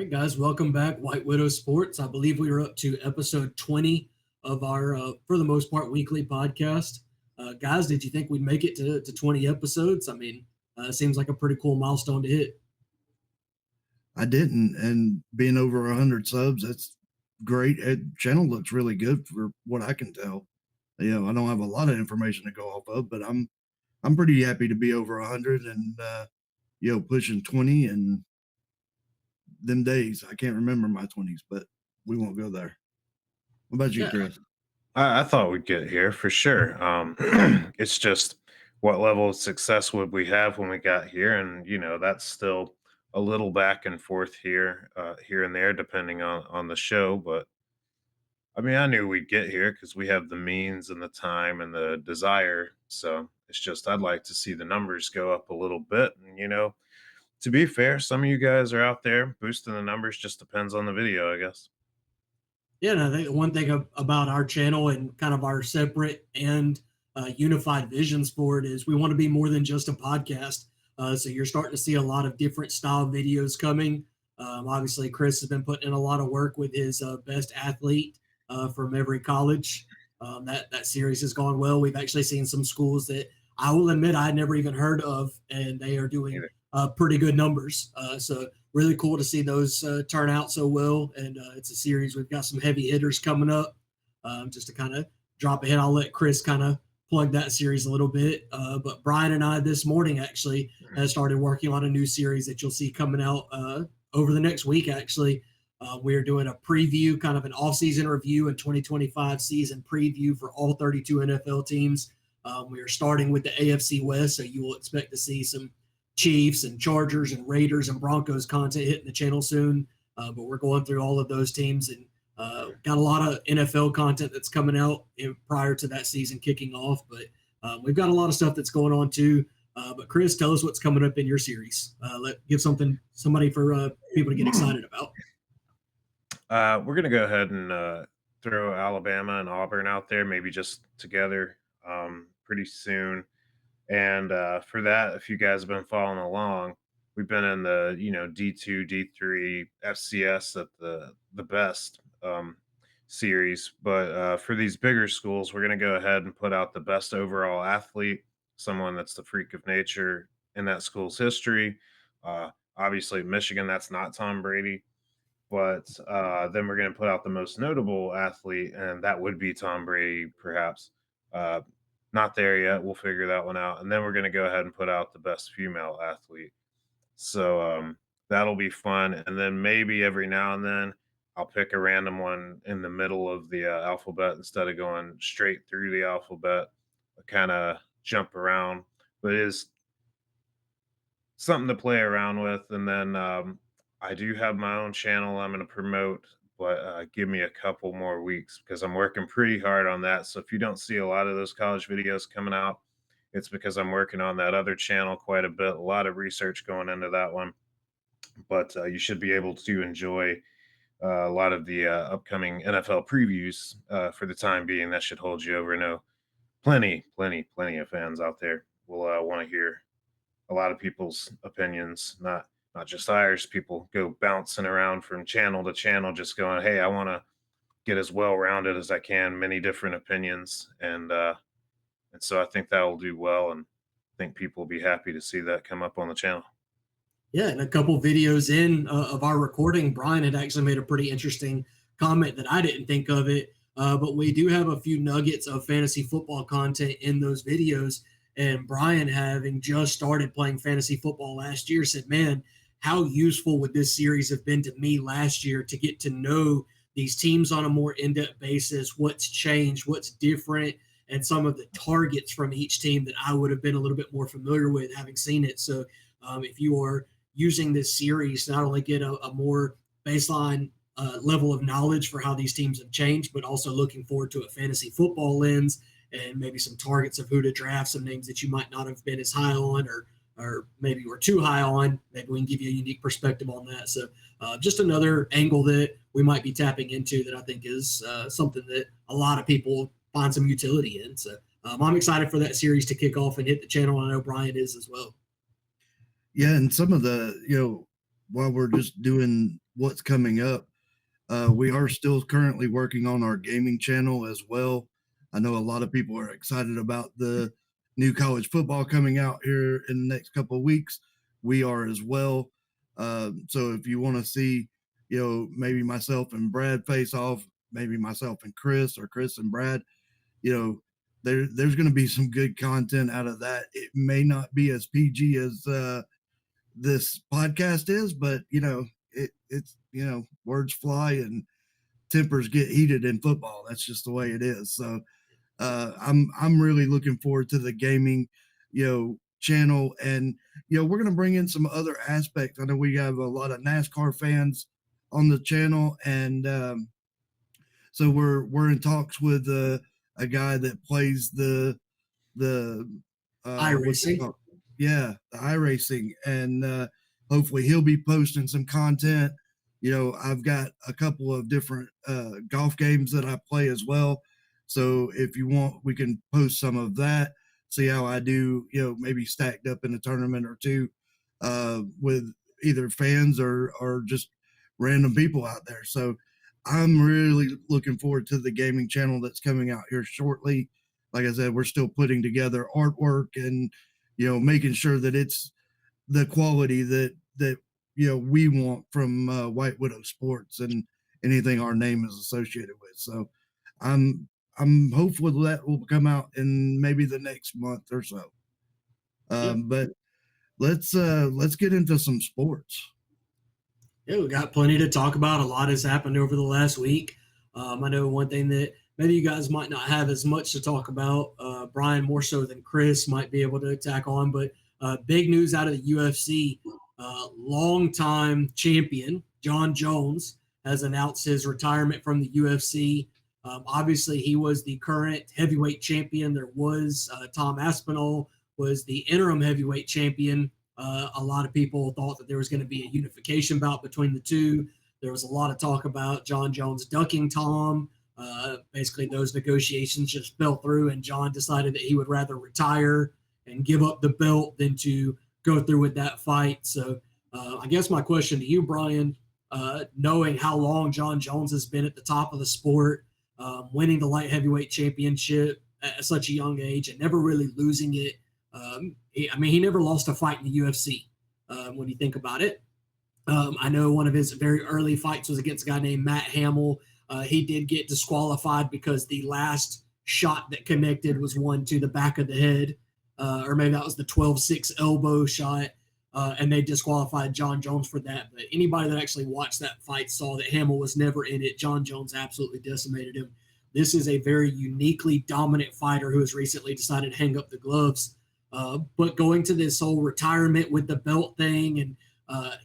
All right, guys, welcome back. White Widow Sports. I believe we were up to episode 20 of our, for the most part, weekly podcast. Guys, did you think we'd make it to 20 episodes? I mean, it seems like a pretty cool milestone to hit. I didn't, and being over 100 subs, that's great. Channel looks really good for what I can tell. I don't have a lot of information to go off of, but I'm pretty happy to be over 100 and pushing 20 and them days. I can't remember my 20s, but we won't go there. What about you, Yeah, Chris? I thought we'd get here for sure. It's just what level of success would we have when we got here, and that's still a little back and forth here and there, depending on the show. But I mean, I knew we'd get here because we have the means and the time and the desire. So it's just I'd like to see the numbers go up a little bit, and to be fair, some of you guys are out there boosting the numbers. Just depends on the video, I guess. yeah. And I think one thing about our channel and kind of our separate and unified visions for it is we want to be more than just a podcast. So you're starting to see a lot of different style videos coming. Obviously, Chris has been putting in a lot of work with his best athlete from every college. That series has gone well. We've actually seen some schools that I will admit I had never even heard of, and they are doing pretty good numbers. So really cool to see those turn out so well. And it's a series. We've got some heavy hitters coming up. Just to kind of drop ahead, I'll let Chris kind of plug that series a little bit. But Brian and I this morning actually has started working on a new series that you'll see coming out over the next week. Actually, we're doing a preview, kind of an off-season review and 2025 season preview for all 32 NFL teams. We are starting with the AFC West, so you will expect to see some Chiefs and Chargers and Raiders and Broncos content hitting the channel soon. But we're going through all of those teams and got a lot of NFL content that's coming out prior to that season kicking off. But we've got a lot of stuff that's going on too. But Chris, tell us what's coming up in your series. Give somebody for people to get excited about. We're gonna go ahead and throw Alabama and Auburn out there, maybe just together pretty soon. And for that, if you guys have been following along, we've been in the D2, D3, FCS at the best series. But for these bigger schools, we're gonna go ahead and put out the best overall athlete, someone that's the freak of nature in that school's history. Obviously, Michigan, that's not Tom Brady. But then we're going to put out the most notable athlete, and that would be Tom Brady, perhaps. Uh, Not there yet. We'll figure that one out. And then we're going to go ahead and put out the best female athlete. So that'll be fun. And then maybe every now and then I'll pick a random one in the middle of the alphabet instead of going straight through the alphabet. Kind of jump around, but it is something to play around with. And then I do have my own channel I'm going to promote, but give me a couple more weeks because I'm working pretty hard on that. So if you don't see a lot of those college videos coming out, it's because I'm working on that other channel quite a bit. A lot of research going into that one, but you should be able to enjoy a lot of the upcoming NFL previews for the time being. That should hold you over. No, plenty of fans out there will want to hear a lot of people's opinions, not just ours. People go bouncing around from channel to channel, just going, "Hey, I want to get as well rounded as I can, many different opinions," and so I think that will do well, and I think people will be happy to see that come up on the channel. Yeah, and a couple videos in of our recording, Brian had actually made a pretty interesting comment that I didn't think of it. But we do have a few nuggets of fantasy football content in those videos. And Brian, having just started playing fantasy football last year, said, "Man, how useful would this series have been to me last year to get to know these teams on a more in-depth basis, what's changed, what's different, and some of the targets from each team that I would have been a little bit more familiar with having seen it." So if you are using this series to not only get a more baseline level of knowledge for how these teams have changed, but also looking forward to a fantasy football lens and maybe some targets of who to draft, some names that you might not have been as high on or maybe were too high on. Maybe we can give you a unique perspective on that. So just another angle that we might be tapping into that I think is something that a lot of people find some utility in. So I'm excited for that series to kick off and hit the channel. I know Brian is as well. Yeah, and some of the, while we're just doing what's coming up. We are still currently working on our gaming channel as well. I know a lot of people are excited about the new college football coming out here in the next couple of weeks. We are as well. So if you want to see, maybe myself and Brad face off, maybe myself and Chris, or Chris and Brad, there's going to be some good content out of that. It may not be as PG as this podcast is, but it's words fly and tempers get heated in football. That's just the way it is. So I'm really looking forward to the gaming, channel, and we're gonna bring in some other aspects. I know we have a lot of NASCAR fans on the channel, and so we're in talks with a guy that plays the what's it iRacing. called? Yeah, the iRacing, and hopefully he'll be posting some content. I've got a couple of different golf games that I play as well. So if you want, we can post some of that, see how I do, maybe stacked up in a tournament or two with either fans or just random people out there. So I'm really looking forward to the gaming channel that's coming out here shortly. Like I said, we're still putting together artwork and making sure that it's the quality that we want from White Widow Sports and anything our name is associated with. So I'm I'm hopeful that will come out in maybe the next month or so. Yeah. But let's get into some sports. Yeah, we got plenty to talk about. A lot has happened over the last week. I know one thing that maybe you guys might not have as much to talk about. Brian, more so than Chris, might be able to tack on, but big news out of the UFC. Longtime champion Jon Jones has announced his retirement from the UFC. Obviously, he was the current heavyweight champion. There was Tom Aspinall was the interim heavyweight champion. A lot of people thought that there was going to be a unification bout between the two. There was a lot of talk about Jon Jones ducking Tom. Basically, those negotiations just fell through, and Jon decided that he would rather retire and give up the belt than to go through with that fight. So, I guess my question to you, Brian, knowing how long Jon Jones has been at the top of the sport, winning the light heavyweight championship at such a young age and never really losing it. He never lost a fight in the UFC when you think about it. I know one of his very early fights was against a guy named Matt Hamill. He did get disqualified because the last shot that connected was one to the back of the head, or maybe that was the 12-6 elbow shot, and they disqualified Jon Jones for that. But anybody that actually watched that fight saw that Hamill was never in it. Jon Jones absolutely decimated him. This is a very uniquely dominant fighter who has recently decided to hang up the gloves. But going to this whole retirement with the belt thing and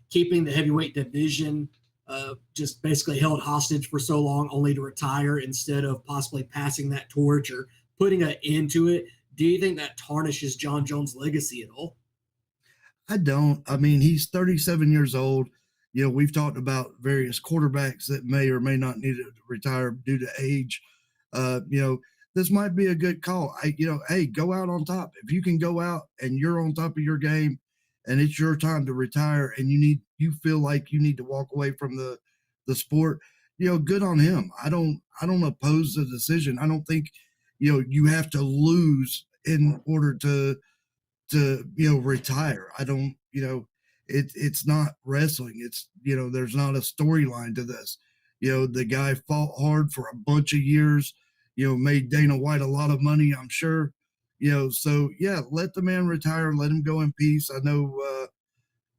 keeping the heavyweight division just basically held hostage for so long only to retire instead of possibly passing that torch or putting an end to it. Do you think that tarnishes Jon Jones' legacy at all? I don't. I mean, he's 37 years old. We've talked about various quarterbacks that may or may not need to retire due to age. This might be a good call. Hey, go out on top. If you can go out and you're on top of your game and it's your time to retire and you feel like you need to walk away from the sport, good on him. I don't oppose the decision. I don't think, you have to lose in order to retire. I don't, it's not wrestling. It's, there's not a storyline to this. The guy fought hard for a bunch of years, made Dana White a lot of money, I'm sure. So yeah, let the man retire, let him go in peace. I know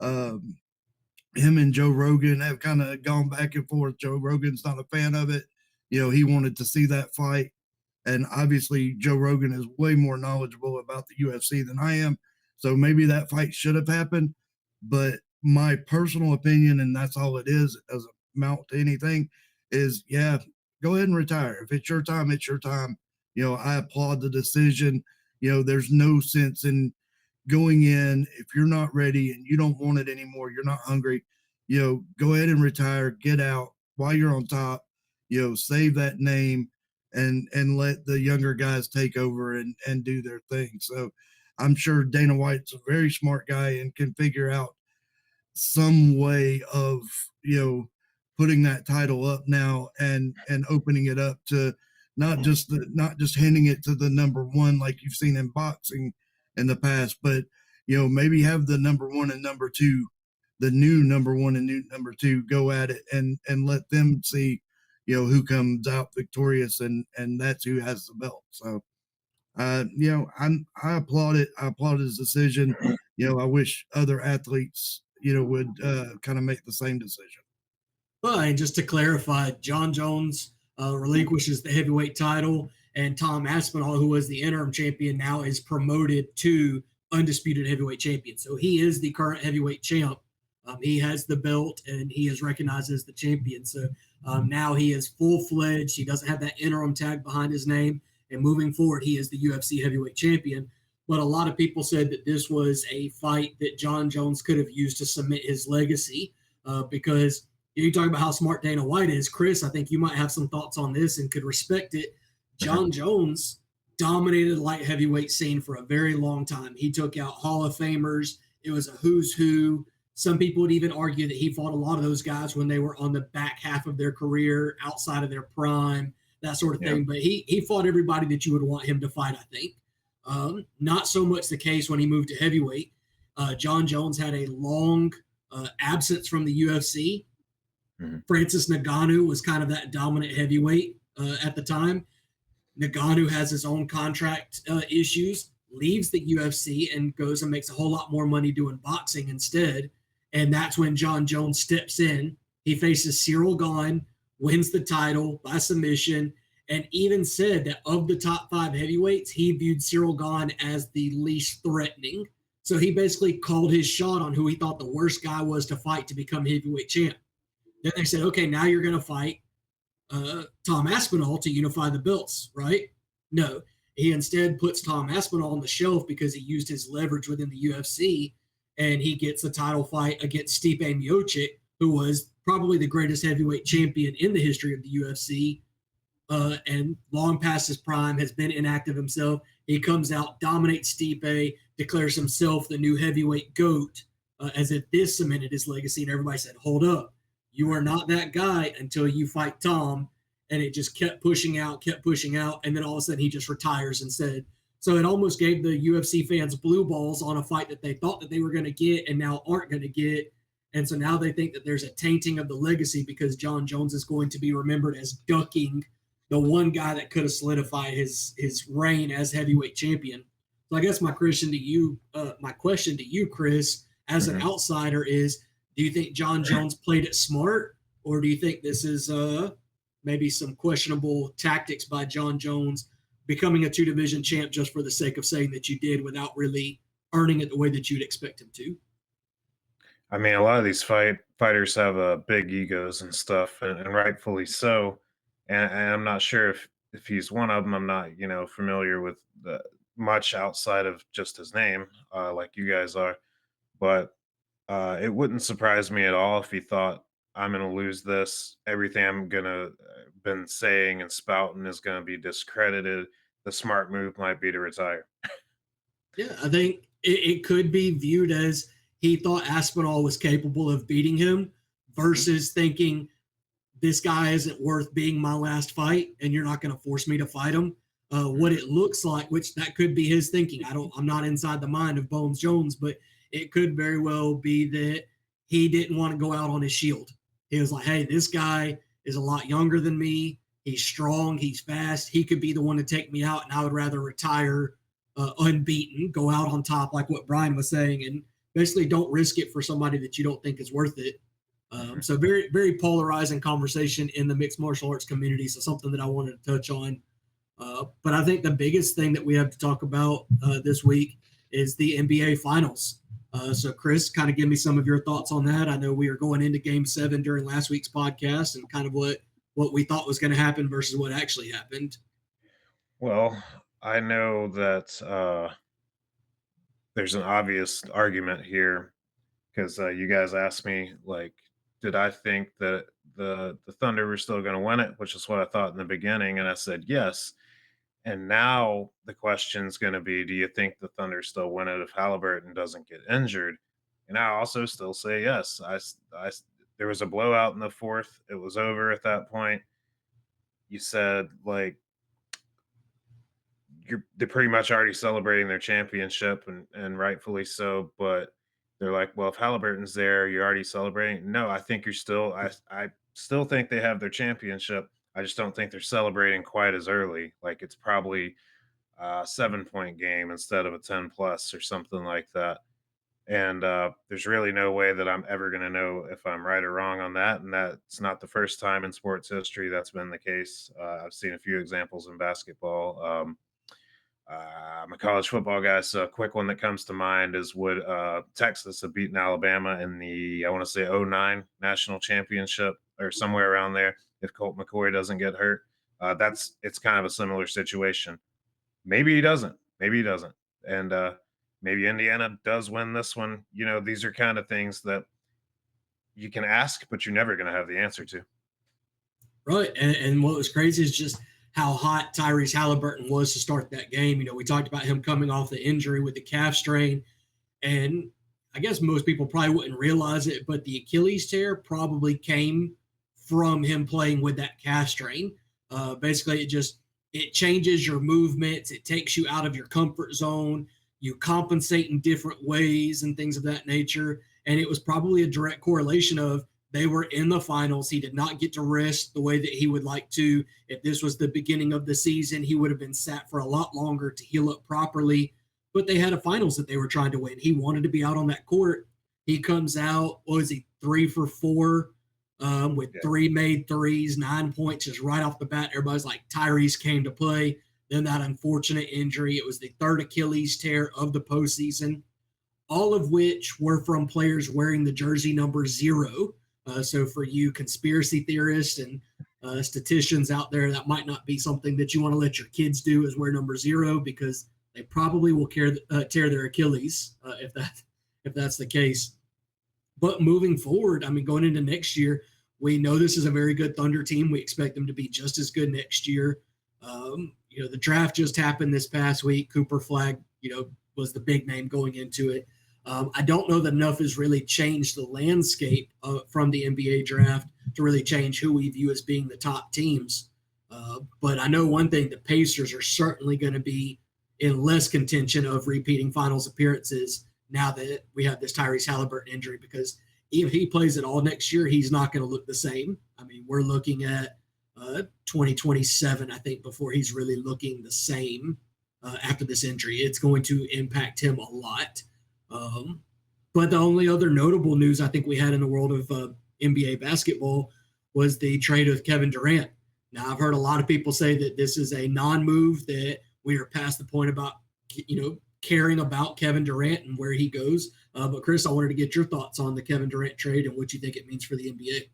him and Joe Rogan have kind of gone back and forth. Joe Rogan's not a fan of it. He wanted to see that fight. And obviously, Joe Rogan is way more knowledgeable about the UFC than I am. So maybe that fight should have happened. But my personal opinion, and that's all it is, it doesn't amount to anything, is yeah, go ahead and retire. If it's your time, it's your time. I applaud the decision. There's no sense in going in if you're not ready and you don't want it anymore, you're not hungry, go ahead and retire, get out while you're on top, save that name and let the younger guys take over and do their thing. So I'm sure Dana White's a very smart guy and can figure out some way of, putting that title up now and opening it up to not just handing it to the number one like you've seen in boxing in the past, but maybe have the number one and number two, the new number one and new number two go at it and let them see who comes out victorious, and that's who has the belt. So I applaud it. I applaud his decision. I wish other athletes would kind of make the same decision. Well, and just to clarify, Jon Jones relinquishes the heavyweight title, and Tom Aspinall, who was the interim champion, now is promoted to undisputed heavyweight champion. So he is the current heavyweight champ. He has the belt, and he is recognized as the champion. So now he is full-fledged. He doesn't have that interim tag behind his name. And moving forward, he is the UFC heavyweight champion. But a lot of people said that this was a fight that Jon Jones could have used to cement his legacy because you talk about how smart Dana White is. Chris, I think you might have some thoughts on this and could respect it. Jon Jones dominated the light heavyweight scene for a very long time. He took out Hall of Famers. It was a who's who. Some people would even argue that he fought a lot of those guys when they were on the back half of their career, outside of their prime, that sort of thing. But he fought everybody that you would want him to fight, I think. Not so much the case when he moved to heavyweight. Jon Jones had a long absence from the UFC. Francis Ngannou was kind of that dominant heavyweight at the time. Ngannou has his own contract issues, leaves the UFC and goes and makes a whole lot more money doing boxing instead. And that's when Jon Jones steps in. He faces Cyril Gane, wins the title by submission, and even said that of the top 5 heavyweights, he viewed Cyril Gane as the least threatening. So he basically called his shot on who he thought the worst guy was to fight to become heavyweight champ. Then they said, okay, now you're going to fight Tom Aspinall to unify the belts, right? No, he instead puts Tom Aspinall on the shelf because he used his leverage within the UFC, and he gets a title fight against Stipe Miocic, who was probably the greatest heavyweight champion in the history of the UFC, and long past his prime, has been inactive himself. He comes out, dominates Stipe, declares himself the new heavyweight GOAT, as if this cemented his legacy, and everybody said, hold up. You are not that guy until you fight Tom. And it just kept pushing out. And then all of a sudden he just retires instead. So it almost gave the UFC fans blue balls on a fight that they thought that they were going to get and now aren't going to get. And so now they think that there's a tainting of the legacy because Jon Jones is going to be remembered as ducking the one guy that could have solidified his reign as heavyweight champion. So I guess my question to you, Chris, as an outsider is, do you think Jon Jones played it smart, or do you think this is maybe some questionable tactics by Jon Jones becoming a 2-division champ just for the sake of saying that you did without really earning it the way that you'd expect him to? I mean, a lot of these fighters have big egos and stuff, and rightfully so. And I'm not sure if he's one of them. I'm not, familiar with much outside of just his name, like you guys are. But it wouldn't surprise me at all if he thought I'm going to lose this. Everything I'm going to been saying and spouting is going to be discredited. The smart move might be to retire. Yeah, I think it could be viewed as he thought Aspinall was capable of beating him versus thinking this guy isn't worth being my last fight and you're not going to force me to fight him. What it looks like, which that could be his thinking. I'm not inside the mind of Bones Jones, but it could very well be that he didn't want to go out on his shield. He was like, hey, this guy is a lot younger than me. He's strong. He's fast. He could be the one to take me out, and I would rather retire unbeaten, go out on top, like what Brian was saying, and basically don't risk it for somebody that you don't think is worth it. So very, very polarizing conversation in the mixed martial arts community. So something that I wanted to touch on. But I think the biggest thing that we have to talk about this week is the NBA Finals. So, Chris, kind of give me some of your thoughts on that. I know we were going into Game 7 during last week's podcast and kind of what we thought was going to happen versus what actually happened. Well, I know that there's an obvious argument here because you guys asked me, like, did I think that the Thunder were still going to win it, which is what I thought in the beginning, and I said yes. And now the question's going to be, do you think the Thunder still win it if Halliburton doesn't get injured? And I also still say yes. there was a blowout in the fourth. It was over at that point. You said like they're pretty much already celebrating their championship and rightfully so, but they're like, well, if Halliburton's there, you're already celebrating. No, I think you're still I still think they have their championship. I just don't think they're celebrating quite as early. Like it's probably a 7 point game instead of a 10 plus or something like that. And there's really no way that I'm ever going to know if I'm right or wrong on that. And that's not the first time in sports history that's been the case. I've seen a few examples in basketball. I'm a college football guy, so a quick one that comes to mind is would Texas have beaten Alabama in the I want to say '09 national championship or somewhere around there if Colt McCoy doesn't get hurt. That's it's kind of a similar situation. Maybe he doesn't. Maybe he doesn't. And maybe Indiana does win this one. You know, these are kind of things that you can ask, but you're never going to have the answer to. Right. And what was crazy is just how hot Tyrese Halliburton was to start that game. We talked about him coming off the injury with the calf strain. And I guess most people probably wouldn't realize it, but the Achilles tear probably came from him playing with that calf strain. Basically, it changes your movements. It takes you out of your comfort zone. You compensate in different ways and things of that nature. And it was probably a direct correlation of they were in the finals. He did not get to rest the way that he would like to. If this was the beginning of the season, he would have been sat for a lot longer to heal up properly. But they had a finals that they were trying to win. He wanted to be out on that court. He comes out, what was he, 3 for 4 with Yeah. 3 made threes, 9 points just right off the bat. Everybody's like, Tyrese came to play. Then that unfortunate injury. It was the third Achilles tear of the postseason, all of which were from players wearing the jersey number 0. So for you conspiracy theorists and statisticians out there, that might not be something that you want to let your kids do is wear number 0 because they probably will tear their Achilles if that's the case. But moving forward, I mean, going into next year, we know this is a very good Thunder team. We expect them to be just as good next year. The draft just happened this past week. Cooper Flag, was the big name going into it. I don't know that enough has really changed the landscape from the NBA draft to really change who we view as being the top teams. But I know one thing, the Pacers are certainly going to be in less contention of repeating finals appearances now that we have this Tyrese Halliburton injury, because if he plays at all next year, he's not going to look the same. I mean, we're looking at 2027, I think, before he's really looking the same after this injury. It's going to impact him a lot. But the only other notable news I think we had in the world of NBA basketball was the trade of Kevin Durant. Now, I've heard a lot of people say that this is a non-move, that we are past the point about, caring about Kevin Durant and where he goes. But Chris, I wanted to get your thoughts on the Kevin Durant trade and what you think it means for the NBA.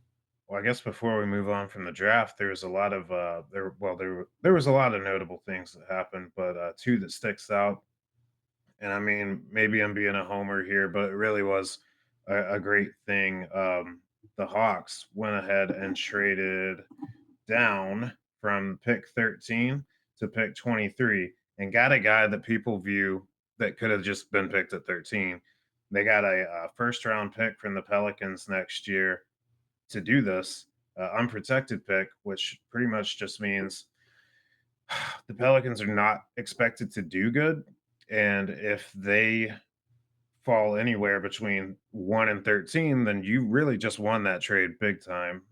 Well, I guess before we move on from the draft, there was a lot of there was a lot of notable things that happened, but two that sticks out. And I mean, maybe I'm being a homer here, but it really was a great thing. The Hawks went ahead and traded down from pick 13 to pick 23 and got a guy that people view that could have just been picked at 13. They got a first round pick from the Pelicans next year to do this, unprotected pick, which pretty much just means the Pelicans are not expected to do good. And if they fall anywhere between 1 and 13, then you really just won that trade big time.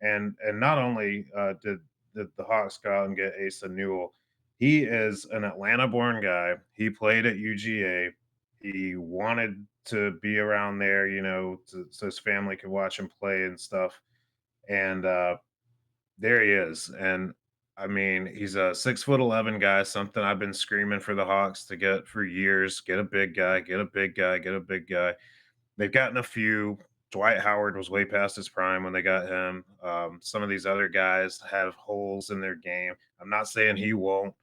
And not only did the Hawks go out and get Asa Newell, he is an Atlanta-born guy. He played at UGA. He wanted to be around there, so his family could watch him play and stuff. And there he is. And I mean, he's a 6'11" guy, something I've been screaming for the Hawks to get for years. Get a big guy, get a big guy, get a big guy. They've gotten a few. Dwight Howard was way past his prime when they got him. Some of these other guys have holes in their game. I'm not saying he won't,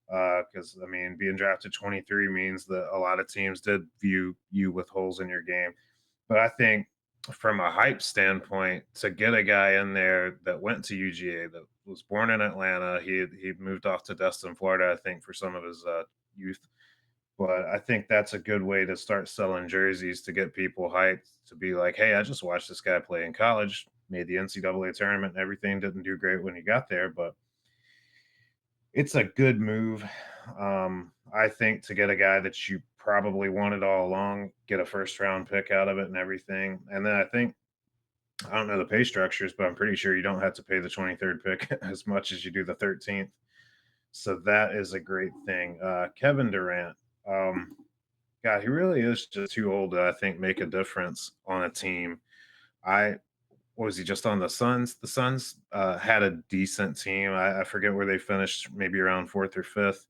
because I mean, being drafted 23 means that a lot of teams did view you with holes in your game. But I think from a hype standpoint, to get a guy in there that went to UGA, that was born in Atlanta, he moved off to Destin, Florida, I think, for some of his youth. But I think that's a good way to start selling jerseys to get people hyped to be like, hey, I just watched this guy play in college, made the NCAA tournament and everything. Didn't do great when he got there, but it's a good move. I think to get a guy that you probably wanted all along, get a first round pick out of it and everything. And then I think I don't know the pay structures, but I'm pretty sure you don't have to pay the 23rd pick as much as you do the 13th. So that is a great thing. Kevin Durant, um, God, he really is just too old to, I think, make a difference on a team. I what was he just on the Suns? The Suns had a decent team. I forget where they finished, maybe around fourth or fifth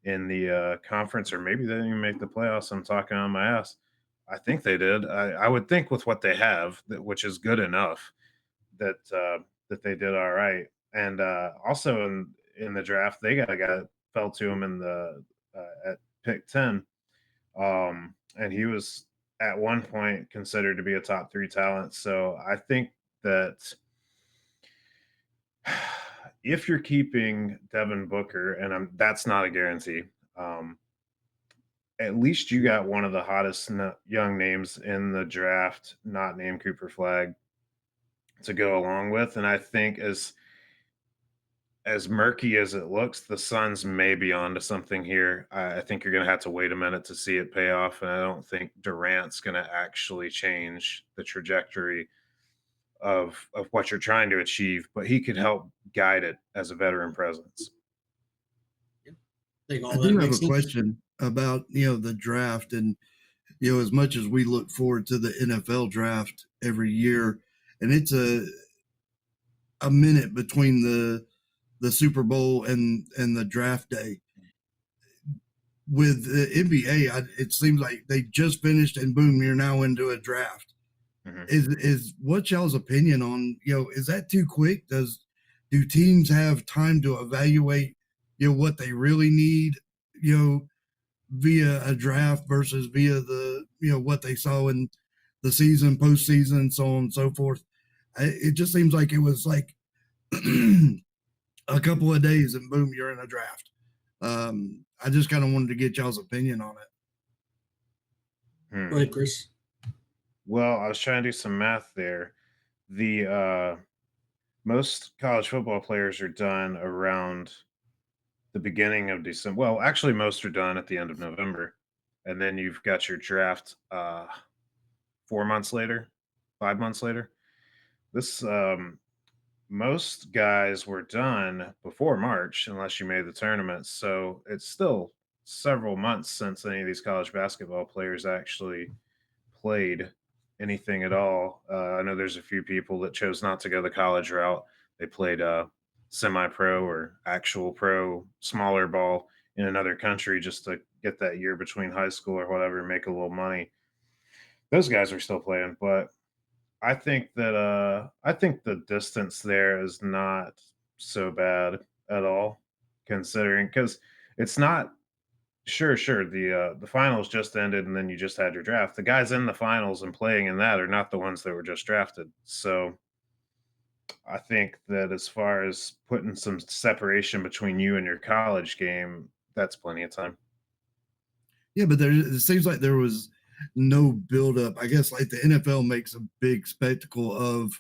in the conference, or maybe they didn't even make the playoffs. I'm talking on my ass. I think they did. I would think with what they have, which is good enough, that they did all right. And also in the draft, they got a guy that fell to him in the at pick 10, and he was at one point considered to be a top three talent. So I think that if you're keeping Devin Booker, and that's not a guarantee, um, at least you got one of the hottest young names in the draft, not named Cooper Flag, to go along with. And I think as murky as it looks, the Suns may be onto something here. I think you're going to have to wait a minute to see it pay off, and I don't think Durant's going to actually change the trajectory of what you're trying to achieve, but he could help guide it as a veteran presence. Yeah, I think I all that do have a makes sense. question about, the draft, and, as much as we look forward to the NFL draft every year, and it's a minute between the Super Bowl and the draft day. With the NBA, it seems like they just finished and boom, you're now into a draft. Mhm. Is what y'all's opinion on, is that too quick? Do teams have time to evaluate, what they really need, you know, via a draft versus via the, what they saw in the season, postseason, so on and so forth? It just seems like it was like a couple of days and boom, you're in a draft. I just kind of wanted to get y'all's opinion on it. Go Hmm. ahead, Chris. Well, I was trying to do some math there. The most college football players are done around the beginning of December. Well, actually, most are done at the end of November, and then you've got your draft 4 months later, 5 months later. This Most guys were done before March, unless you made the tournament. So it's still several months since any of these college basketball players actually played anything at all. I know there's a few people that chose not to go the college route. They played semi-pro or actual pro, smaller ball in another country just to get that year between high school or whatever, make a little money. Those guys are still playing, but I think the distance there is not so bad at all, considering because it's not. Sure. The finals just ended, and then you just had your draft. The guys in the finals and playing in that are not the ones that were just drafted. So I think that as far as putting some separation between you and your college game, that's plenty of time. Yeah, but it seems like there was no buildup. I guess like the NFL makes a big spectacle of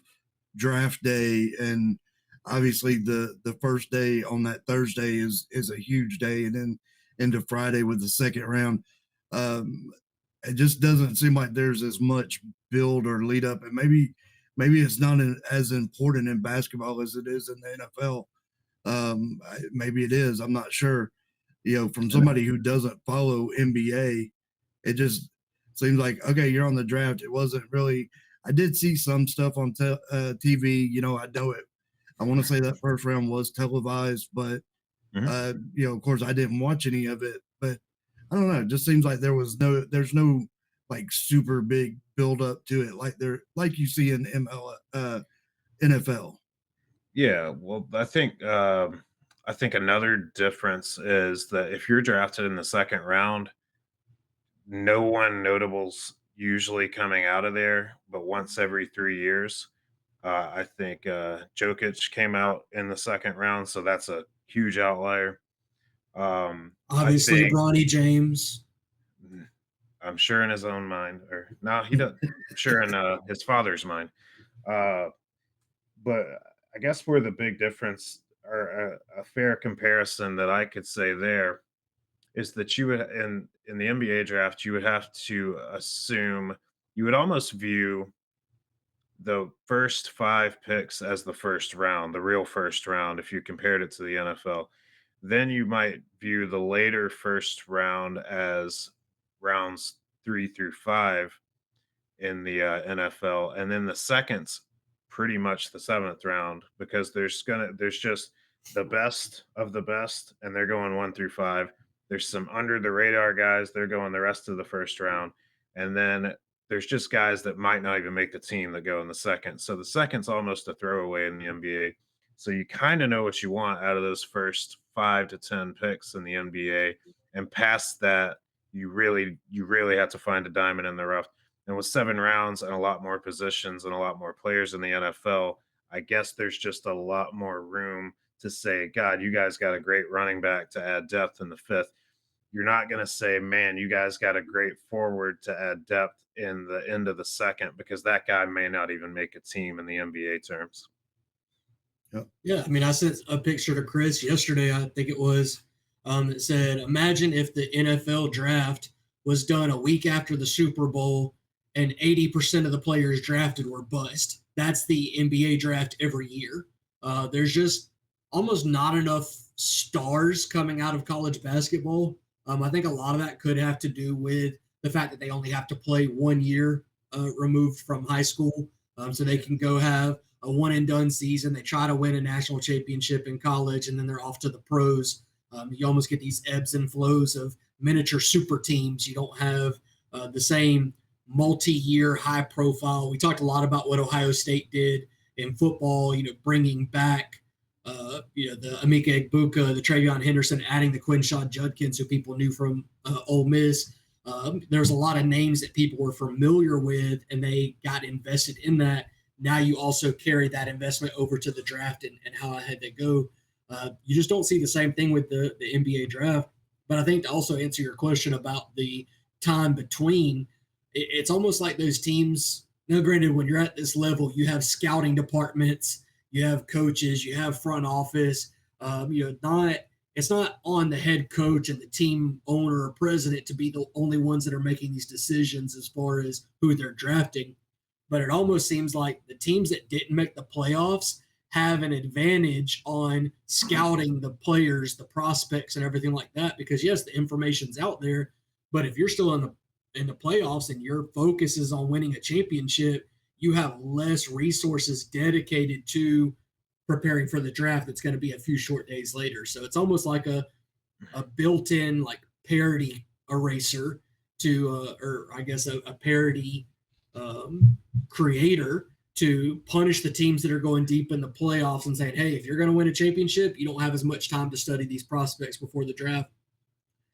draft day, and obviously the first day on that Thursday is a huge day, and then into Friday with the second round. Um, it just doesn't seem like there's as much build or lead up, and maybe it's not as important in basketball as it is in the NFL. Maybe it is. I'm not sure. From And somebody who doesn't follow NBA, it just seems like, okay, you're on the draft. It wasn't really. I did see some stuff on TV. I know it. I want to say that first round was televised, but mhm. of course, I didn't watch any of it. But I don't know. It just seems like there's no like super big build up to it, like you see in NFL. Yeah, well, I think another difference is that if you're drafted in the second round, no one notable's usually coming out of there, but once every 3 years. I think Jokic came out in the second round, so that's a huge outlier. I Obviously, think, Bronny James. I'm sure in his own mind, or no, he doesn't. Sure in his father's mind. Uh, but I guess where the big difference or a fair comparison that I could say there is that you would in the NBA draft, you would have to assume you would almost view the first 5 picks as the first round, the real first round, if you compared it to the NFL. Then you might view the later first round as rounds 3 through 5 in the NFL, and then the second's pretty much the seventh round because there's just the best of the best, and they're going 1 through 5. There's some under the radar guys, they're going the rest of the first round, and then there's just guys that might not even make the team that go in the second. So the second's almost a throwaway in the NBA. So you kind of know what you want out of those first 5 to 10 picks in the NBA, and past that, you really have to find a diamond in the rough. And with 7 rounds and a lot more positions and a lot more players in the NFL, I guess there's just a lot more room to say, God, you guys got a great running back to add depth in the fifth. You're not going to say, man, you guys got a great forward to add depth in the end of the second because that guy may not even make a team in the NBA terms. Yep. Yeah, I mean, I sent a picture to Chris yesterday, I think it was, that said, imagine if the NFL draft was done a week after the Super Bowl and 80% of the players drafted were bust. That's the NBA draft every year. There's just almost not enough stars coming out of college basketball. I think a lot of that could have to do with the fact that they only have to play 1 year removed from high school. So they can go have a one and done season. They try to win a national championship in college, and then they're off to the pros. You almost get these ebbs and flows of miniature super teams. You don't have the same multi-year high profile. We talked a lot about what Ohio State did in football, bringing back, the Emeka Egbuka, the Travion Henderson, adding the Quinshon Judkins, who people knew from Ole Miss. There's a lot of names that people were familiar with, and they got invested in that. Now you also carry that investment over to the draft and how ahead they go. You just don't see the same thing with the NBA draft. But I think to also answer your question about the time between, it's almost like those teams. Now, granted, when you're at this level, you have scouting departments, you have coaches, you have front office. Not it's not on the head coach and the team owner or president to be the only ones that are making these decisions as far as who they're drafting. But it almost seems like the teams that didn't make the playoffs have an advantage on scouting the players, the prospects, and everything like that. Because yes, the information's out there, but if you're still in the playoffs and your focus is on winning a championship, you have less resources dedicated to preparing for the draft. That's going to be a few short days later. So it's almost like a built-in like parity eraser to, or I guess a parity creator to punish the teams that are going deep in the playoffs and saying, hey, if you're going to win a championship, you don't have as much time to study these prospects before the draft.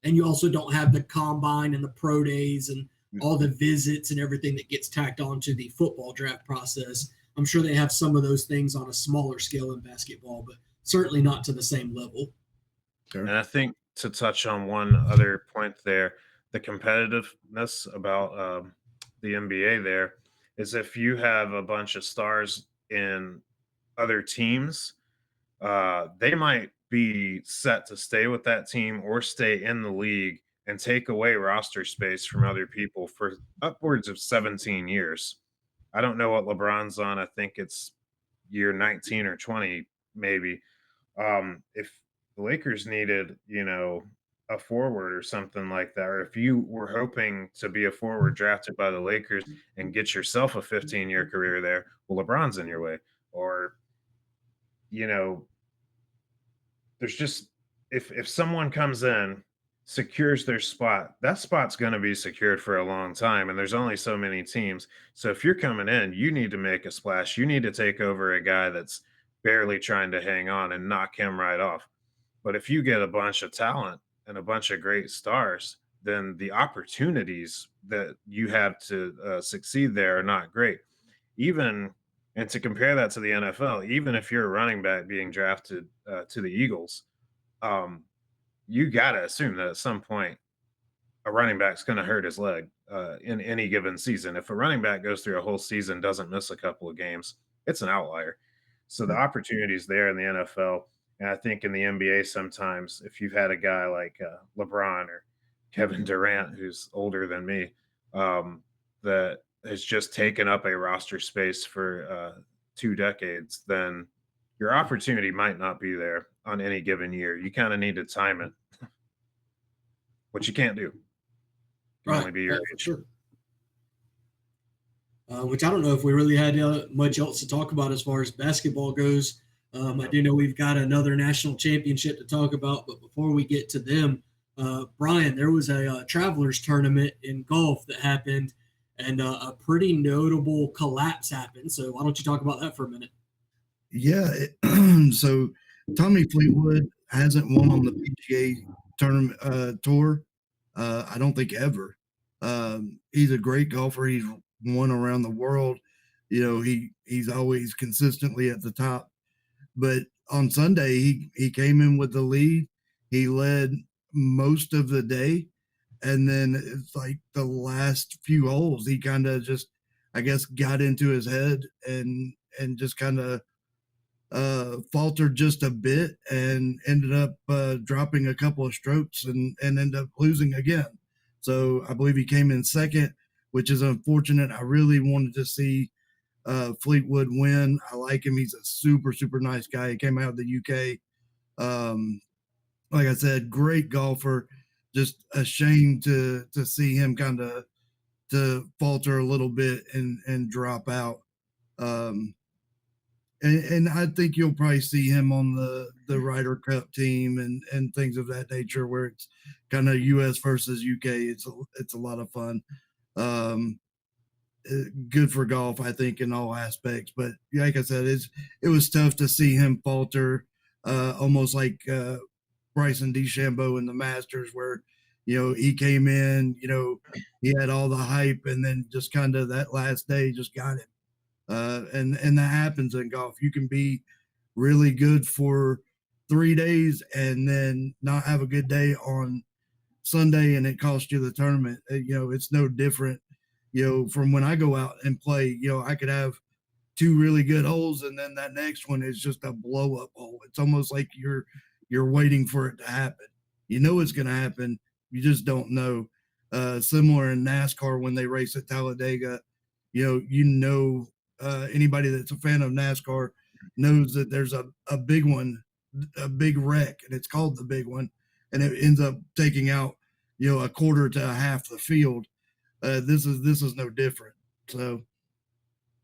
And you also don't have the combine and the pro days and all the visits and everything that gets tacked on to the football draft process. I'm sure they have some of those things on a smaller scale in basketball, but certainly not to the same level. Sure. And I think to touch on one other point there, the competitiveness about the NBA there is if you have a bunch of stars in other teams, they might be set to stay with that team or stay in the league and take away roster space from other people for upwards of 17 years. I don't know what LeBron's on. I think it's year 19 or 20, maybe. If the Lakers needed, a forward or something like that, or if you were hoping to be a forward drafted by the Lakers and get yourself a 15-year career there, well, LeBron's in your way. Or, you know, there's just if someone comes in, secures their spot, that spot's going to be secured for a long time, and there's only so many teams. So if you're coming in, you need to make a splash. You need to take over a guy that's barely trying to hang on and knock him right off. But if you get a bunch of talent and a bunch of great stars, then the opportunities that you have to succeed there are not great. Even and to compare that to the NFL, even if you're a running back being drafted to the Eagles, um, you got to assume that at some point a running back's going to hurt his leg in any given season. If a running back goes through a whole season, doesn't miss a couple of games, it's an outlier. So the opportunities there in the NFL, and I think in the NBA sometimes, if you've had a guy like LeBron or Kevin Durant, who's older than me, that has just taken up a roster space for 2 decades, then your opportunity might not be there on any given year. You kind of need to time it, which you can't do. You can Right, only be your right, for age. sure. Which I don't know if we really had much else to talk about as far as basketball goes. I do know we've got another national championship to talk about, but before we get to them, Brian, there was a travelers tournament in golf that happened, and a pretty notable collapse happened. So why don't you talk about that for a minute? Yeah. So Tommy Fleetwood hasn't won on the PGA tournament tour. I don't think ever. He's a great golfer. He's won around the world. He's always consistently at the top. But on Sunday, he came in with the lead. He led most of the day, and then it's like the last few holes, he kind of just, I guess, got into his head and just kind of faltered just a bit and ended up dropping a couple of strokes and ended up losing again. So I believe he came in second, which is unfortunate. I really wanted to see Fleetwood win. I like him. He's a super, super nice guy. He came out of the UK. Like I said, great golfer. Just a shame to see him kind of to falter a little bit and drop out. And I think you'll probably see him on the Ryder Cup team and things of that nature, where it's kind of U.S. versus UK. It's a lot of fun. Um, Good for golf, I think, in all aspects. But like I said, it was tough to see him falter, almost like Bryson DeChambeau in the Masters, where he came in, he had all the hype, and then just kind of that last day just got him. And that happens in golf. You can be really good for 3 days and then not have a good day on Sunday, and it costs you the tournament. It's no different. From when I go out and play, I could have two really good holes, and then that next one is just a blow up hole. It's almost like you're waiting for it to happen. You know it's going to happen. You just don't know. Similar in NASCAR when they race at Talladega, anybody that's a fan of NASCAR knows that there's a big one, a big wreck, and it's called the big one, and it ends up taking out, a quarter to a half the field. This is no different. So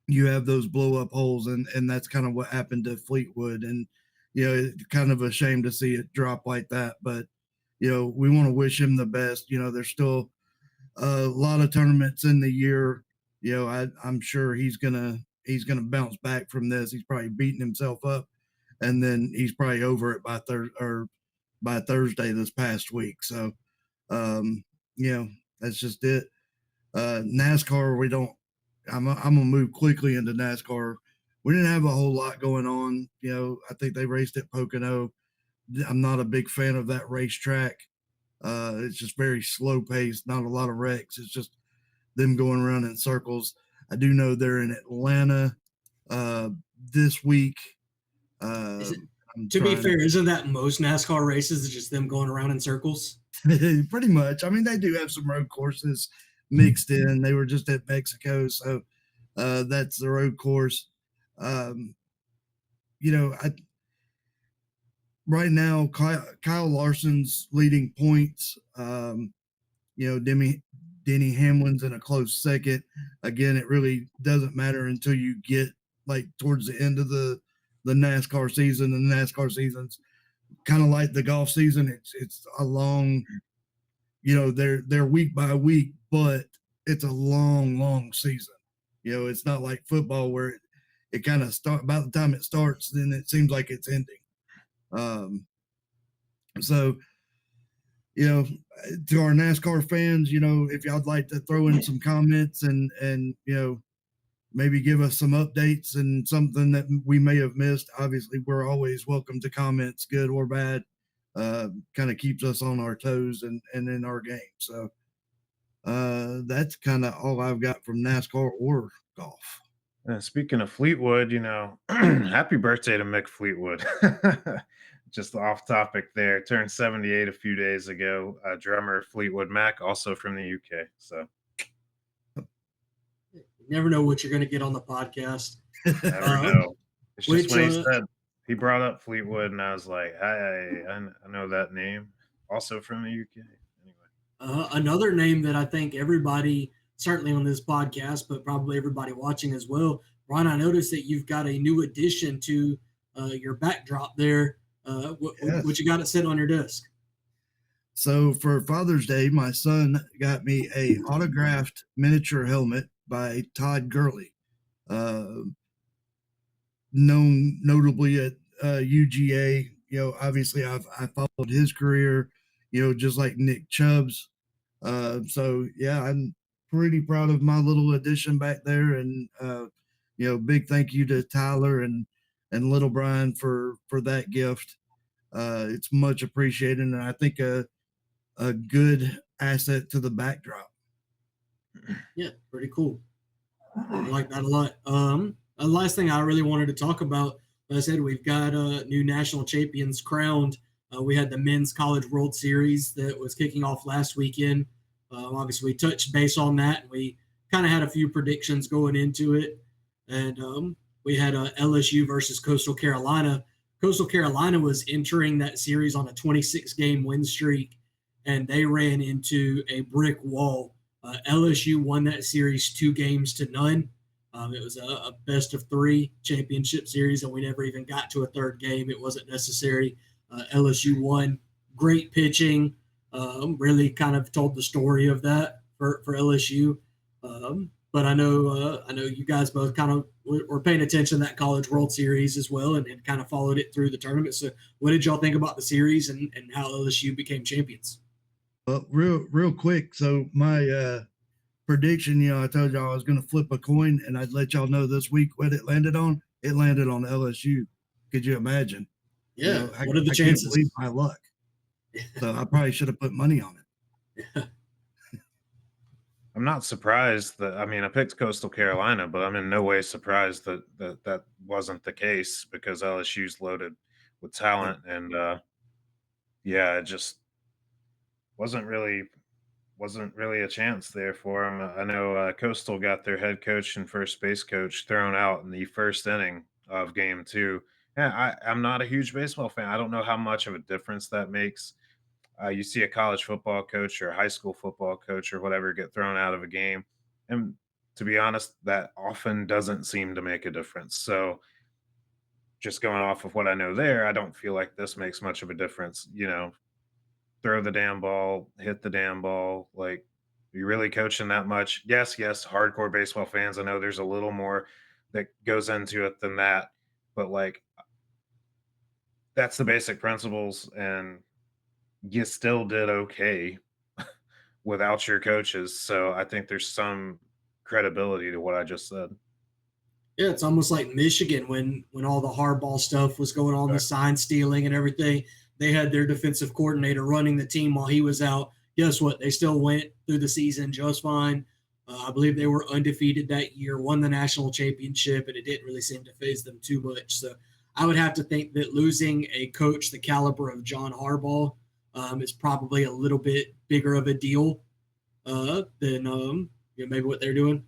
you have those blow up holes, and that's kind of what happened to Fleetwood, and it's kind of a shame to see it drop like that. But we want to wish him the best. There's still a lot of tournaments in the year. I'm sure he's gonna bounce back from this. He's probably beating himself up, and then he's probably over it by Thursday this past week. So, um, that's just it. NASCAR, we don't. I'm gonna move quickly into NASCAR. We didn't have a whole lot going on. I think they raced at Pocono. I'm not a big fan of that racetrack. It's just very slow paced, not a lot of wrecks. It's just them going around in circles. I do know they're in Atlanta this week. Is it, to be fair, isn't that most NASCAR races? It's just them going around in circles? Pretty much. I mean, they do have some road courses mixed in. They were just at Mexico, so that's the road course. Right now, Kyle Larson's leading points. Denny Hamlin's in a close second. Again, it really doesn't matter until you get like towards the end of the NASCAR season. And the NASCAR season's kind of like the golf season. It's a long, they're week by week, but it's a long season. It's not like football where it kind of start by the time it starts, then it seems like it's ending. So to our NASCAR fans, if y'all'd like to throw in some comments and maybe give us some updates and something that we may have missed, obviously we're always welcome to comments, good or bad. Kind of keeps us on our toes and in our game. So That's kind of all I've got from NASCAR or golf. Speaking of Fleetwood, happy birthday to Mick Fleetwood. Just off topic there. Turned 78 a few days ago. Drummer Fleetwood Mac, also from the UK. So You never know what you're going to get on the podcast. never know. It's just Which when he brought up Fleetwood, and I was like, I know that name. Also from the UK. Anyway. Another name that I think everybody, certainly on this podcast, but probably everybody watching as well, Ron, I noticed that you've got a new addition to your backdrop there. What Yes. you got it set on your desk? So for Father's Day, my son got me a autographed miniature helmet by Todd Gurley, uh, known notably at UGA. Obviously I followed his career, just like Nick Chubb's. So yeah, I'm pretty proud of my little addition back there, and big thank you to Tyler and little Brian for that gift. It's much appreciated, and I think a good asset to the backdrop. Yeah, pretty cool. I like that a lot. The last thing I really wanted to talk about, like I said, we've got new national champions crowned. We had the men's college world series that was kicking off last weekend. Obviously, we touched base on that, and we kind of had a few predictions going into it. And we had LSU versus Coastal Carolina. Coastal Carolina was entering that series on a 26-game win streak, and they ran into a brick wall. LSU won that series 2-0. It was a best of 3 championship series, and we never even got to a third game. It wasn't necessary. LSU won. Great pitching. Really kind of told the story of that for LSU. But I know you guys both kind of were paying attention to that College World Series as well, and kind of followed it through the tournament. So, what did y'all think about the series and how LSU became champions? Real quick. So my prediction, I told y'all I was going to flip a coin, and I'd let y'all know this week what it landed on. It landed on LSU. Could you imagine? Yeah. What are the I chances? can't believe my luck. So I probably should have put money on it. Yeah. I'm not surprised that I picked Coastal Carolina, but I'm in no way surprised that wasn't the case because LSU's loaded with talent, and yeah, it just wasn't really a chance there for him. I know Coastal got their head coach and first base coach thrown out in the first inning of game 2. Yeah, I'm not a huge baseball fan. I don't know how much of a difference that makes. You see a college football coach or a high school football coach or whatever get thrown out of a game. And to be honest, that often doesn't seem to make a difference. So just going off of what I know there, I don't feel like this makes much of a difference. Throw the damn ball, hit the damn ball. Like, are you really coaching that much? Yes, hardcore baseball fans. I know there's a little more that goes into it than that. But like, that's the basic principles. And you still did okay without your coaches. So I think there's some credibility to what I just said. Yeah, it's almost like Michigan when all the hardball stuff was going on, the sign stealing and everything. They had their defensive coordinator running the team while he was out. Guess what? They still went through the season just fine. I believe they were undefeated that year, won the national championship, and it didn't really seem to phase them too much. So I would have to think that losing a coach the caliber of John Harbaugh is probably a little bit bigger of a deal than maybe what they're doing.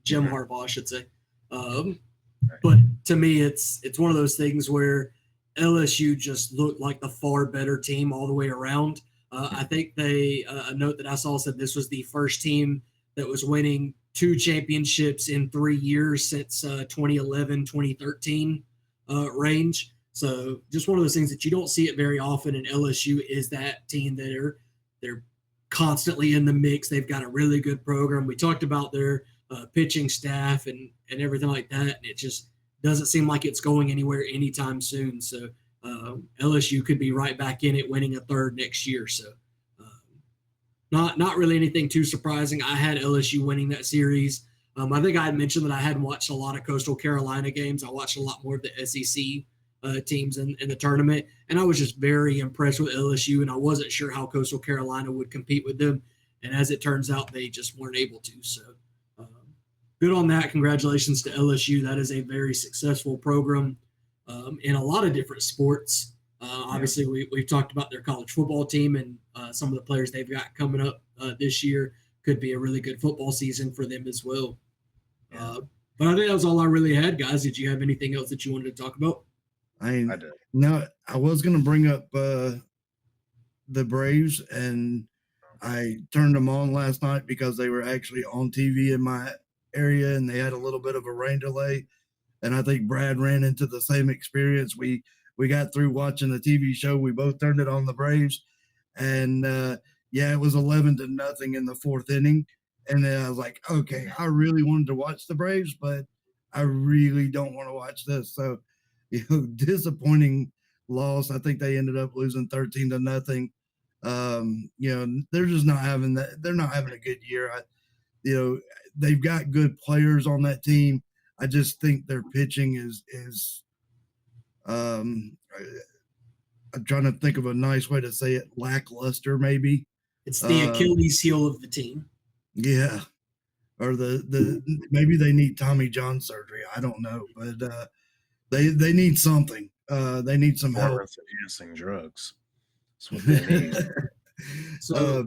Jim Harbaugh, I should say. But to me, it's one of those things where LSU just looked like the far better team all the way around. I think a note that I saw said this was the first team that was winning 2 championships in 3 years since 2011, 2013 range. So just one of those things that you don't see it very often. And LSU is that team that they're constantly in the mix. They've got a really good program. We talked about their pitching staff and everything like that. And it just doesn't seem like it's going anywhere anytime soon. So LSU could be right back in it, winning a third next year. So not really anything too surprising. I had LSU winning that series. I think I had mentioned that I hadn't watched a lot of Coastal Carolina games. I watched a lot more of the SEC teams in the tournament, and I was just very impressed with LSU, and I wasn't sure how Coastal Carolina would compete with them. And as it turns out, they just weren't able to. So good on that. Congratulations to LSU. That is a very successful program in a lot of different sports. Obviously, we've talked about their college football team and some of the players they've got coming up this year. Could be a really good football season for them as well. But I think that was all I really had, guys. Did you have anything else that you wanted to talk about? I did. No, I was going to bring up the Braves, and I turned them on last night because they were actually on TV in my area, and they had a little bit of a rain delay. And I think Brad ran into the same experience. We got through watching the TV show. We both turned it on the Braves, and it was 11-0 in the fourth inning. And then I was like, okay, I really wanted to watch the Braves, but I really don't want to watch this. So, disappointing loss. I think they ended up losing 13-0. They're just not having that. They're not having a good year. They've got good players on that team. I just think their pitching is I'm trying to think of a nice way to say it, lackluster maybe. It's the Achilles heel of the team. Yeah. Or the maybe they need Tommy John surgery. I don't know, but they need something. They need some help. Enhancing drugs. That's what they need. So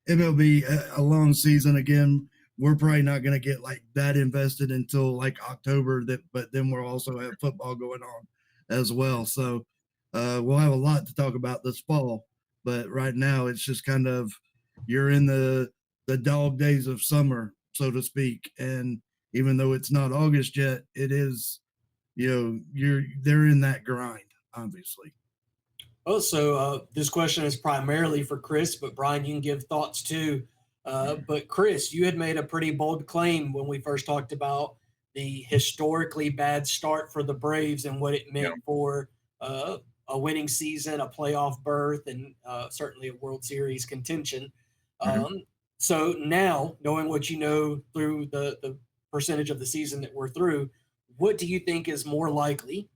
MLB a long season again. We're probably not going to get like that invested until like October. But then we'll also have football going on as well. So we'll have a lot to talk about this fall. But right now, it's just kind of you're in the dog days of summer, so to speak. And even though it's not August yet, it is. They're in that grind, obviously. Oh, so this question is primarily for Chris, but Brian, you can give thoughts too. But Chris, you had made a pretty bold claim when we first talked about the historically bad start for the Braves and what it meant for a winning season, a playoff berth, and certainly a World Series contention. So now, knowing what you know through the percentage of the season that we're through, what do you think is more likely?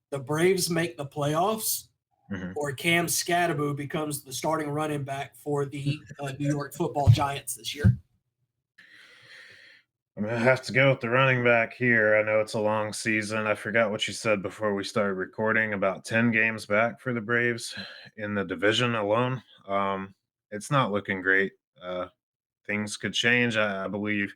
The Braves make the playoffs, or Cam Scatterbo becomes the starting running back for the New York Football Giants this year? I'm going to have to go with the running back here. I know it's a long season. I forgot what you said before we started recording, about 10 games back for the Braves in the division alone. It's not looking great. Things could change. I believe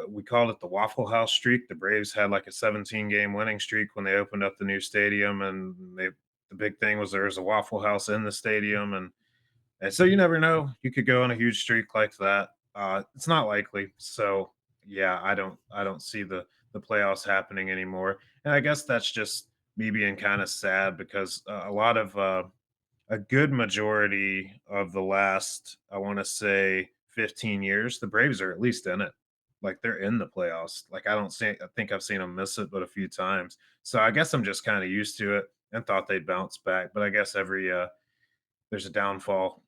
we called it the Waffle House streak. The Braves had like a 17-game winning streak when they opened up the new stadium, and the big thing was there was a Waffle House in the stadium, and so you never know. You could go on a huge streak like that. It's not likely. So yeah, I don't see the playoffs happening anymore. And I guess that's just me being kind of sad because a lot of a good majority of the last, I want to say 15 years, the Braves are at least in it. Like they're in the playoffs. Like I think I've seen them miss it but a few times. So I guess I'm just kind of used to it and thought they'd bounce back. But I guess there's a downfall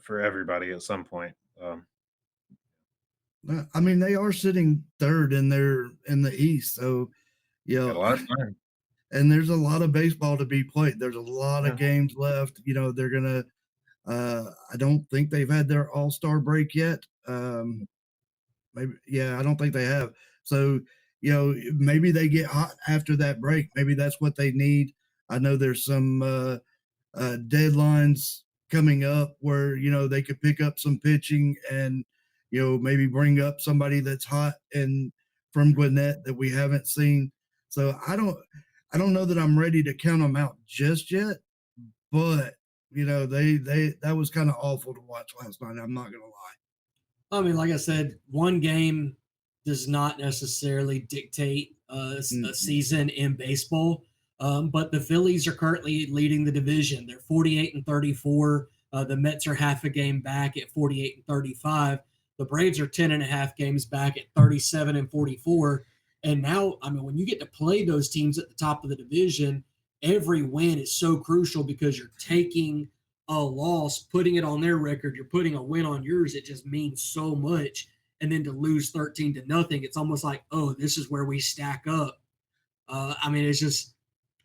for everybody at some point. I mean, they are sitting third in the East, so A lot of time. and there's a lot of baseball to be played. There's a lot of games left. They're gonna. I don't think they've had their All-Star break yet. I don't think they have. So maybe they get hot after that break. Maybe that's what they need. I know there's some deadlines coming up where they could pick up some pitching and maybe bring up somebody that's hot and from Gwinnett that we haven't seen. So I don't know that I'm ready to count them out just yet, but that was kind of awful to watch last night. I'm not gonna lie. I mean, like I said, one game does not necessarily dictate a season in baseball. But the Phillies are currently leading the division. They're 48-34. The Mets are half a game back at 48-35. The Braves are 10.5 games back at 37-44. And now, I mean, when you get to play those teams at the top of the division, every win is so crucial because you're taking a loss, putting it on their record. You're putting a win on yours. It just means so much. And then to lose 13-0, it's almost like, oh, this is where we stack up. I mean, it's just,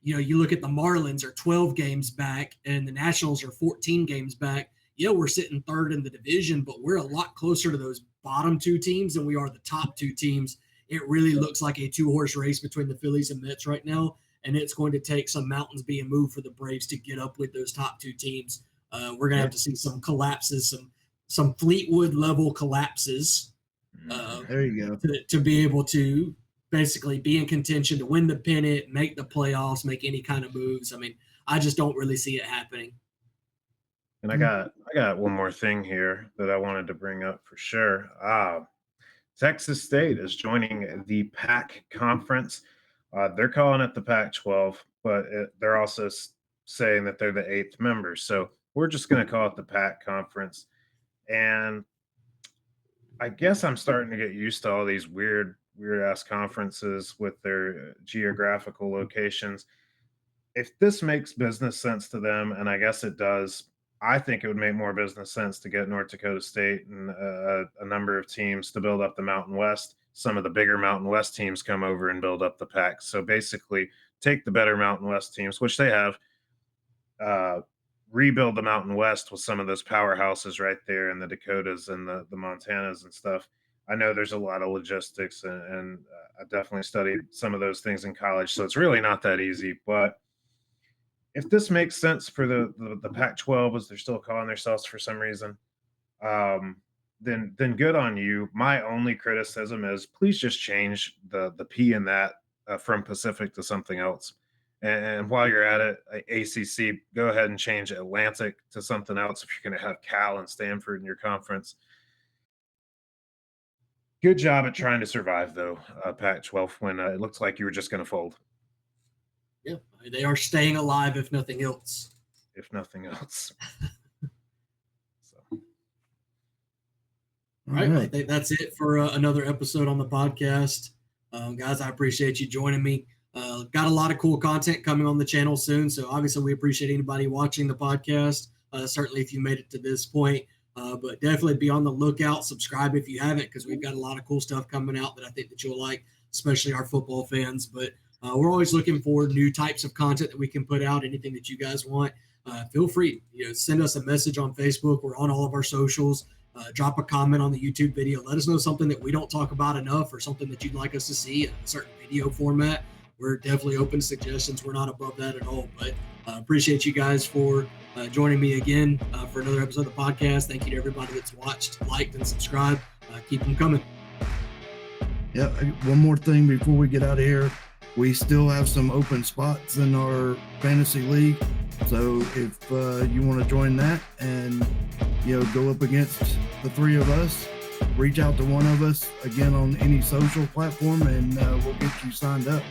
you look at the Marlins are 12 games back and the Nationals are 14 games back. yeah, we're sitting third in the division, but we're a lot closer to those bottom two teams than we are the top two teams. It really looks like a two-horse race between the Phillies and Mets right now, and it's going to take some mountains being moved for the Braves to get up with those top two teams. We're going to have to see some collapses, some Fleetwood level collapses There you go. to be able to basically be in contention to win the pennant, make the playoffs, make any kind of moves. I mean, I just don't really see it happening. And I got one more thing here that I wanted to bring up for sure. Texas State is joining the PAC conference. They're calling it the Pac-12, but they're also saying that they're the eighth member. So we're just going to call it the PAC conference. And I guess I'm starting to get used to all these weird ass conferences with their geographical locations. If this makes business sense to them, and I guess it does, I think it would make more business sense to get North Dakota State and a number of teams to build up the Mountain West. Some of the bigger Mountain West teams come over and build up the pack. So basically, take the better Mountain West teams, which they have, rebuild the Mountain West with some of those powerhouses right there in the Dakotas and the Montanas and stuff. I know there's a lot of logistics, and I definitely studied some of those things in college, so it's really not that easy. But if this makes sense for the Pac-12, as they're still calling themselves for some reason, then good on you. My only criticism is please just change the P in that from Pacific to something else. And while you're at it, ACC, go ahead and change Atlantic to something else if you're going to have Cal and Stanford in your conference. Good job at trying to survive, though, Pac-12, when it looks like you were just going to fold. Yeah, they are staying alive, if nothing else. If nothing else. So. All right. I think that's it for another episode on the podcast. Guys, I appreciate you joining me. Got a lot of cool content coming on the channel soon. So obviously we appreciate anybody watching the podcast. Certainly if you made it to this point, but definitely be on the lookout. Subscribe if you haven't, because we've got a lot of cool stuff coming out that I think that you'll like, especially our football fans. But we're always looking for new types of content that we can put out. Anything that you guys want, feel free. Send us a message on Facebook. We're on all of our socials. Drop a comment on the YouTube video. Let us know something that we don't talk about enough, or something that you'd like us to see in a certain video format. We're definitely open to suggestions. We're not above that at all. But appreciate you guys for joining me again for another episode of the podcast. Thank you to everybody that's watched, liked, and subscribed. Keep them coming. Yeah, one more thing before we get out of here. We still have some open spots in our fantasy league. So if you want to join that and go up against the three of us, reach out to one of us again on any social platform, and we'll get you signed up.